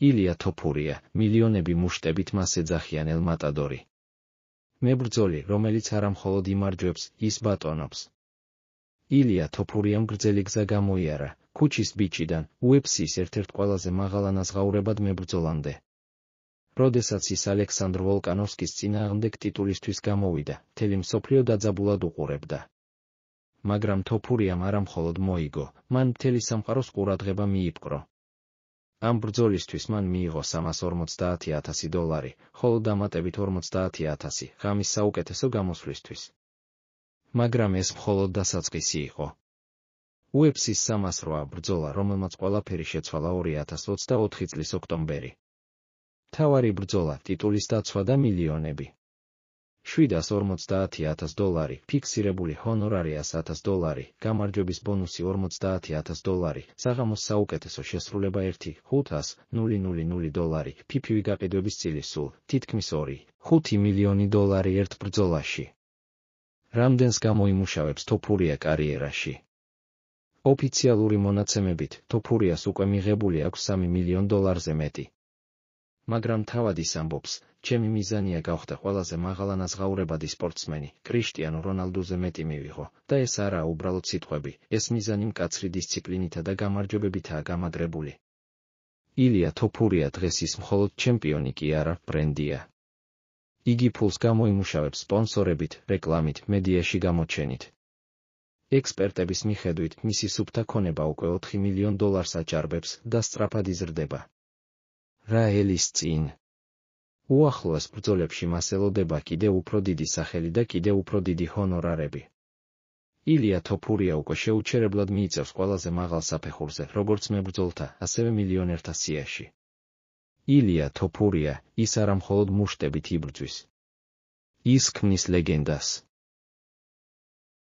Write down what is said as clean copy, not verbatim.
ილია თოფურია, მილიონები მუშტებით მას ეძახიან ელ მატადორი. მებრძოლი, რომელიც არა მხოლოდ იმარჯვებს, ის ბატონობს. ილია თოფურიამ გრძელი გზა გამოიარა, ქუჩის ბიჭიდან, UFC-ის ერთ-ერთ ყველაზე მაღალ ანაზღაურებად მებრძოლამდე. როდესაც ის ალექსანდრ ვოლკანოვსკის წინააღმდეგ ტიტულისთვის გამოვიდა, მთელი მსოფლიო დაძაბულად უყურებდა. მაგრამ თოფურიამ არა მხოლოდ მოიგო, მან მთელი სამყაროს ყურადღება მიიპყრო. ამ ბრძოლისთვის მან მიიღო $350,000, ხოლო დამატებით $50,000 ღამის საუკეთესო გამოსვლისთვის. მაგრამ ეს მხოლოდ დასაწყისი იყო. UFC-ის 308 ბრძოლა, რომელმაც ყველაფერი შეცვალა 2024 წლის ოქტომბერი. მთავარი ბრძოლა, ტიტულის დაცვა და მილიონები. $750,000, ფიქსირებული ჰონორარი $100,000, გამარჯვების ბონუსი $50,000, საღამოს საუკეთესო შესრულება $1,500,000, PPV გაყიდვების წილი სულ, თითქმის $2.5 მილიონი ერთ ბრძოლაში. რამდენს გამოიმუშავებს თოფურია კარიერაში? ოფიციალური მონაცემებით, თოფურიას უკვე მიღებული აქვს $3 მილიონ-ზე მეტი. მაგრამ თავად ის ამბობს, ჩემი მიზანია გავხდე ყველაზე მაღალ ანაზღაურებადი სპორტსმენი, კრიშტიანო რონალდუზე მეტი მივიღო, და ეს არაა უბრალოდ სიტყვები, ეს მიზანი მკაცრი დისციპლინითა და გამარჯვებებითაა გამაგრებული. ილია თოფურია დღეს ის მხოლოდ ჩემპიონი კი არა, ბრენდია. იგი ფულს გამოიმუშავებს სპონსორებით, რეკლამით, მედიაში გამოჩენით. ექსპერტების მიხედვით, მისი სუფთა ქონება უკვე $4 მილიონ აჭარბებს და სწრაფად იზრდება. რა ელის წინ? უახლოეს ბრძოლებში მას ელოდება კიდევ უფრო დიდი სახელი და კიდევ უფრო დიდი ჰონორარები. ილია თოფურია უკვე შეუჩერებლად მიიწევს ყველაზე მაღალ საფეხურზე, როგორც მებრძოლთა, ასევე მილიონერთა სიაში. ილია თოფურია, ის არა მხოლოდ მუშტებით იბრძვის. ის ქმნის ლეგენდას.